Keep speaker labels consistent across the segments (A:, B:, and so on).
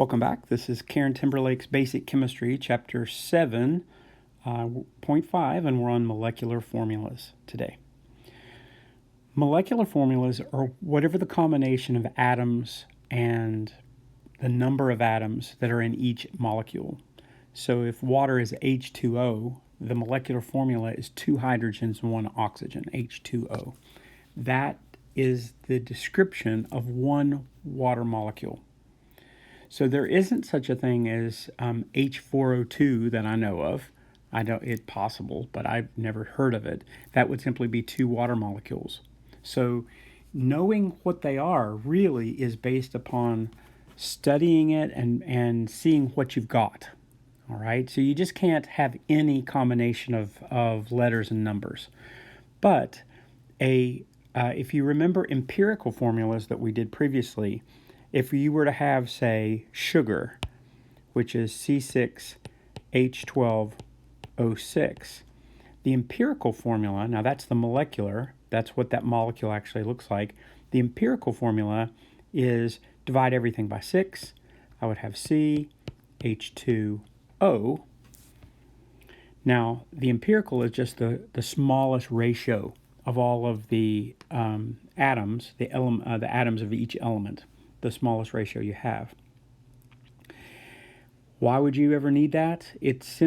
A: Welcome back. This is Karen Timberlake's Basic Chemistry, Chapter 7.5, and we're on molecular formulas today. Molecular formulas are whatever the combination of atoms and the number of atoms that are in each molecule. So if water is H2O, the molecular formula is 2 hydrogens and 1 oxygen, H2O. That is the description of one water molecule. So there isn't such a thing as H4O2 that I know of. I know it's possible, but I've never heard of it. That would simply be 2 water molecules. So knowing what they are really is based upon studying it and seeing what you've got. All right, so you just can't have any combination of letters and numbers. But if you remember empirical formulas that we did previously, if you were to have, say, sugar, which is C6H12O6, the empirical formula, now that's the molecular, that's what that molecule actually looks like. The empirical formula is divide everything by 6. I would have CH2O. Now, the empirical is just the smallest ratio of all of the atoms, the atoms of each element. The smallest ratio you have. Why would you ever need that? It's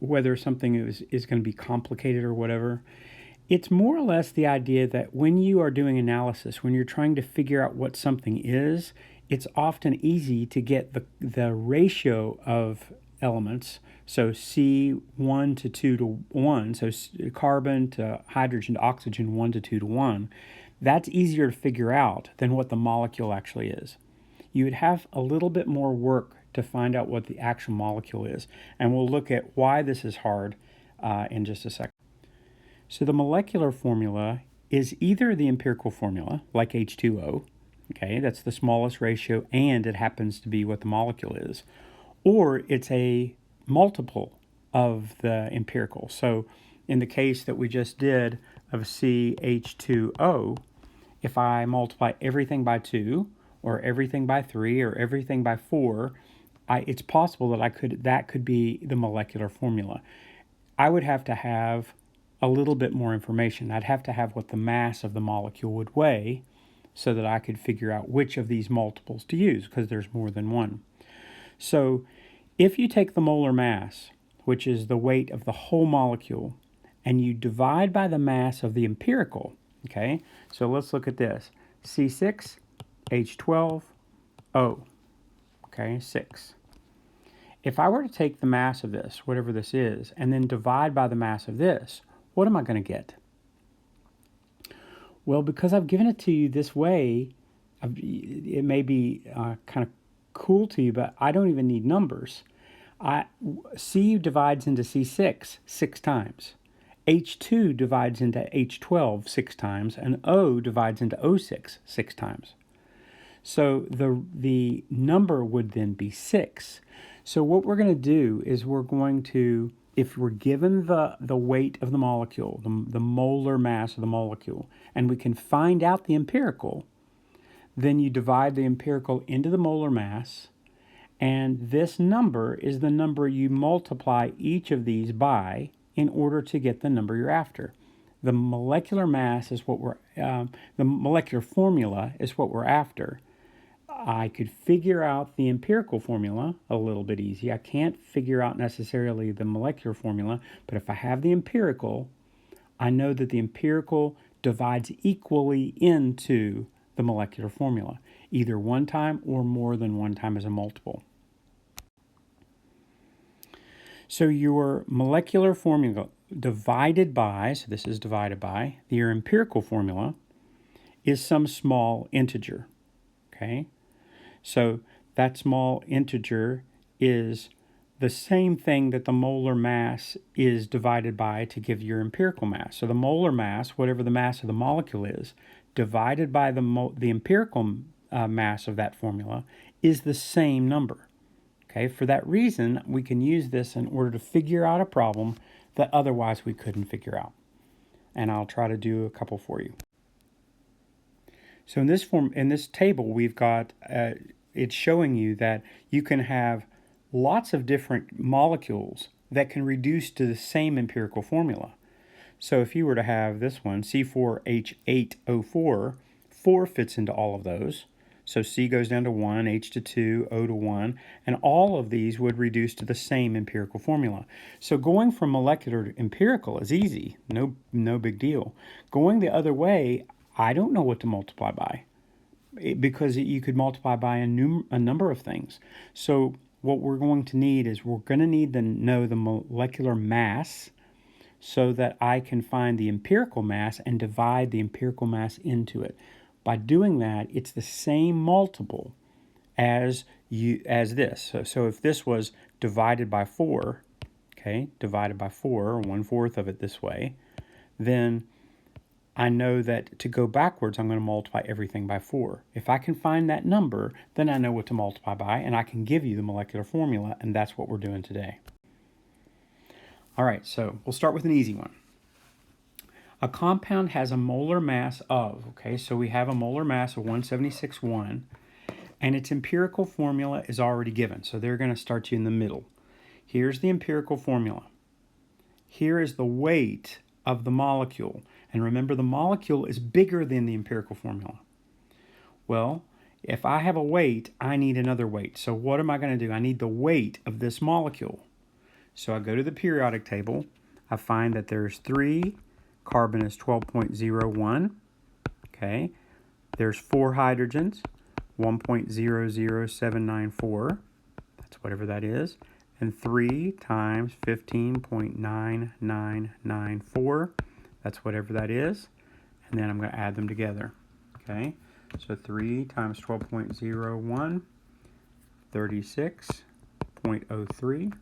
A: whether something is going to be complicated or whatever. It's more or less the idea that when you are doing analysis, when you're trying to figure out what something is, it's often easy to get the ratio of elements. So C1 to 2 to 1, so carbon to hydrogen to oxygen 1 to 2 to 1. That's easier to figure out than what the molecule actually is. You would have a little bit more work to find out what the actual molecule is. And we'll look at why this is hard in just a second. So the molecular formula is either the empirical formula, like H2O, okay, that's the smallest ratio, and it happens to be what the molecule is, or it's a multiple of the empirical. So in the case that we just did of CH2O, if I multiply everything by 2, or everything by 3, or everything by 4, it's possible that that could be the molecular formula. I would have to have a little bit more information. I'd have to have what the mass of the molecule would weigh so that I could figure out which of these multiples to use, because there's more than one. So if you take the molar mass, which is the weight of the whole molecule, and you divide by the mass of the empirical, okay, so let's look at this. C6H12O, okay, 6. If I were to take the mass of this, whatever this is, and then divide by the mass of this, what am I going to get? Well, because I've given it to you this way, it may be kind of cool to you, but I don't even need numbers. C divides into C6 6 times. H2 divides into H12 6 times, and O divides into O6 6 times. So the number would then be 6. So what we're going to do is we're going to, if we're given the weight of the molecule, the molar mass of the molecule, and we can find out the empirical, then you divide the empirical into the molar mass, and this number is the number you multiply each of these by in order to get the number you're after. The molecular mass is what the molecular formula is what we're after. I could figure out the empirical formula a little bit easy. I can't figure out necessarily the molecular formula, but if I have the empirical, I know that the empirical divides equally into the molecular formula, either one time or more than one time as a multiple. So your molecular formula divided by, so this is divided by, your empirical formula is some small integer, okay? So that small integer is the same thing that the molar mass is divided by to give your empirical mass. So the molar mass, whatever the mass of the molecule is, divided by the empirical mass of that formula is the same number. Okay, for that reason, we can use this in order to figure out a problem that otherwise we couldn't figure out. And I'll try to do a couple for you. So in this table, we've got it's showing you that you can have lots of different molecules that can reduce to the same empirical formula. So if you were to have this one, C4H8O4, 4 fits into all of those. So C goes down to 1, H to 2, O to 1, and all of these would reduce to the same empirical formula. So going from molecular to empirical is easy, no big deal. Going the other way, I don't know what to multiply by, because you could multiply by a number of things. So what we're going to need is we're going to need to know the molecular mass so that I can find the empirical mass and divide the empirical mass into it. By doing that, it's the same multiple as this. So if this was divided by 4, okay, divided by 4, 1/4 of it this way, then I know that to go backwards, I'm going to multiply everything by 4. If I can find that number, then I know what to multiply by, and I can give you the molecular formula, and that's what we're doing today. All right, so we'll start with an easy one. A compound has a molar mass of, okay, so we have a molar mass of 176.1, and its empirical formula is already given, so they're going to start you in the middle. Here's the empirical formula. Here is the weight of the molecule, and remember the molecule is bigger than the empirical formula. Well, if I have a weight, I need another weight. So what am I going to do? I need the weight of this molecule. So I go to the periodic table. I find that there's 3, carbon is 12.01. Okay. There's 4 hydrogens, 1.00794. That's whatever that is. And 3 times 15.9994. That's whatever that is. And then I'm going to add them together. Okay. So 3 times 12.01, 36.03.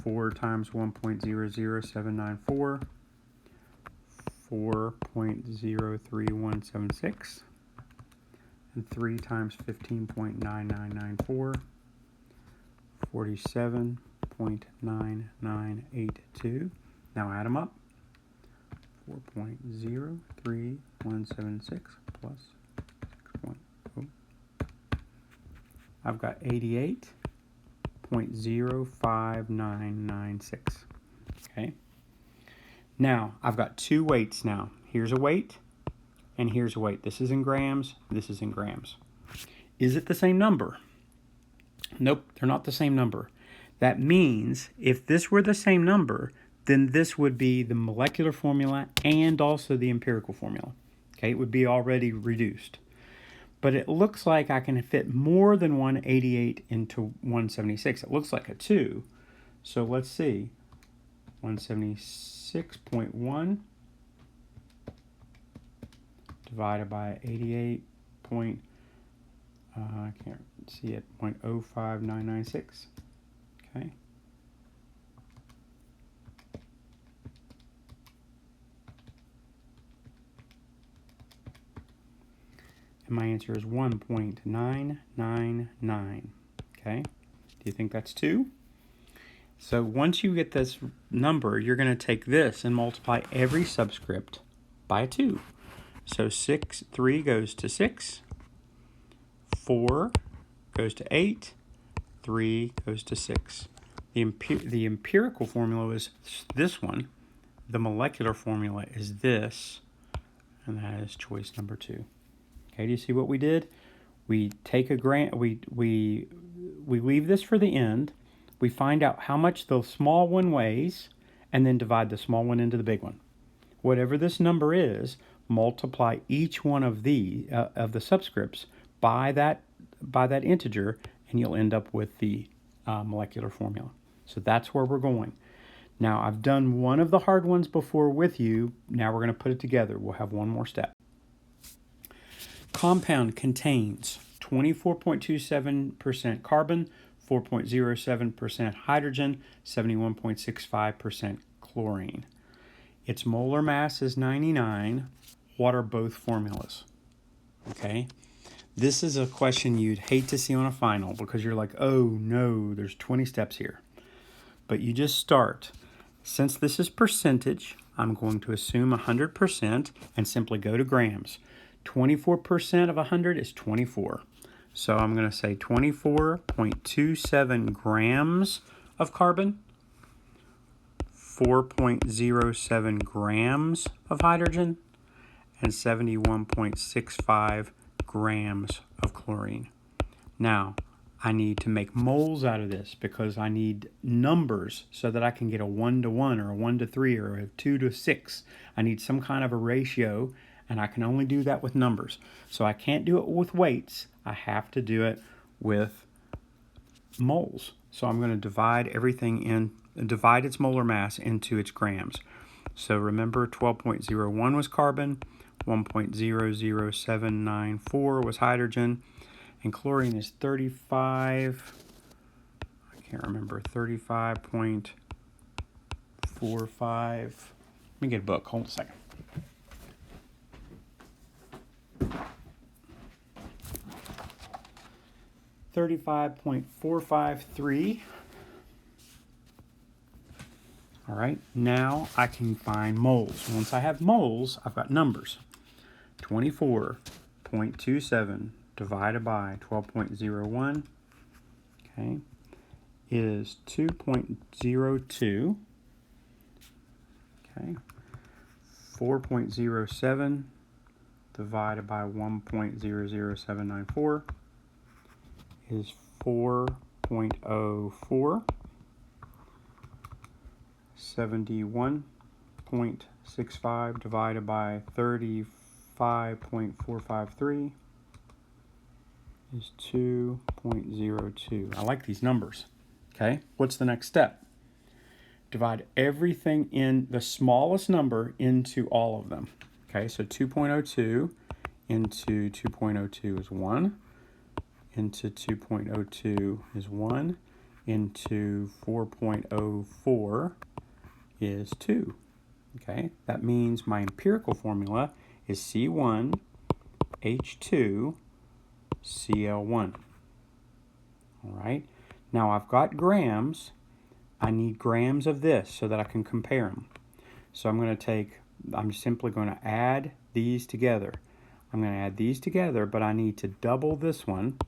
A: 4 times 1.00794, 4.03176, and 3 times 15.9994, 47.9982. Now add them up. 4.03176 plus 6.0. I've got 88.05996. Okay. Now I've got 2 weights now. Here's a weight and here's a weight. This is in grams, this is in grams. Is it the same number? Nope, they're not the same number. That means if this were the same number, then this would be the molecular formula and also the empirical formula. Okay, it would be already reduced. But it looks like I can fit more than 188 into 176. It looks like a 2. So let's see. 176.1 divided by 88 point, I can't see it, 0.05996. Okay. And my answer is 1.999. Okay. Do you think that's 2? So once you get this number, you're going to take this and multiply every subscript by 2. So 3 goes to 6, 4 goes to 8, 3 goes to 6. The empirical formula is this one. The molecular formula is this, and that is choice number 2. Okay, do you see what we did? We take a we leave this for the end. We find out how much the small one weighs, and then divide the small one into the big one. Whatever this number is, multiply each one of the subscripts by that integer, and you'll end up with the molecular formula. So that's where we're going. Now I've done one of the hard ones before with you. Now we're going to put it together. We'll have one more step. Compound contains 24.27% carbon, 4.07% hydrogen, 71.65% chlorine. Its molar mass is 99. What are both formulas? Okay. This is a question you'd hate to see on a final because you're like, oh no, there's 20 steps here. But you just start. Since this is percentage, I'm going to assume 100% and simply go to grams. 24% of 100 is 24. So I'm going to say 24.27 grams of carbon, 4.07 grams of hydrogen, and 71.65 grams of chlorine. Now, I need to make moles out of this because I need numbers so that I can get a 1-to-1 or a 1-to-3 or a 2-to-6. I need some kind of a ratio, and I can only do that with numbers. So I can't do it with weights. I have to do it with moles. So I'm going to divide divide its molar mass into its grams. So remember, 12.01 was carbon, 1.00794 was hydrogen, and chlorine is 35, I can't remember, 35.45. Let me get a book, hold on a second. $35.453. All right, now I can find moles. Once I have moles, I've got numbers. 24.27 divided by 12.01, okay, is 2.02, okay, 4.07 divided by 1.00794 is 4.04, 71.65 divided by 35.453 is 2.02. I like these numbers. Okay, what's the next step? Divide everything in the smallest number into all of them. Okay, so 2.02 into 2.02 is 1, into 2.02 is 1, into 4.04 is 2. Okay, that means my empirical formula is C1H2Cl1. All right, now I've got grams. I need grams of this so that I can compare them. So I'm simply going to add these together. I'm going to add these together, but I need to double this one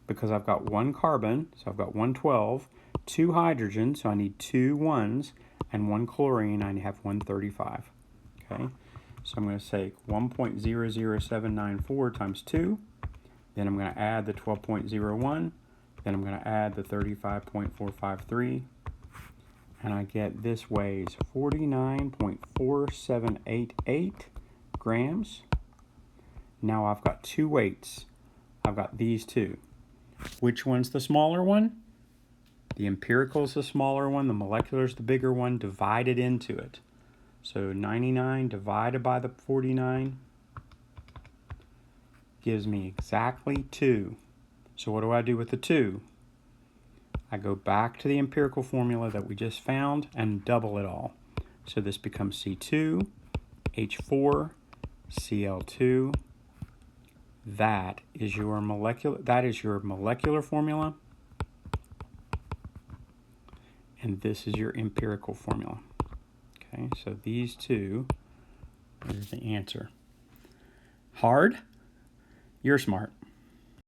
A: because I've got 1 carbon, so I've got 112, 2 hydrogen, so I need 2 ones, and 1 chlorine, I have 135. Okay, so I'm going to say 1.00794 times 2, then I'm going to add the 12.01, then I'm going to add the 35.453, and I get this weighs 49.4788 grams. Now I've got 2 weights. I've got these two. Which one's the smaller one? The empirical is the smaller one, the molecular is the bigger one, divided into it. So 99 divided by the 49 gives me exactly 2. So what do I do with the 2? I go back to the empirical formula that we just found and double it all. So this becomes C2, H4, Cl2. That is your molecular formula. And this is your empirical formula. Okay, so these two are the answer. Hard? You're smart.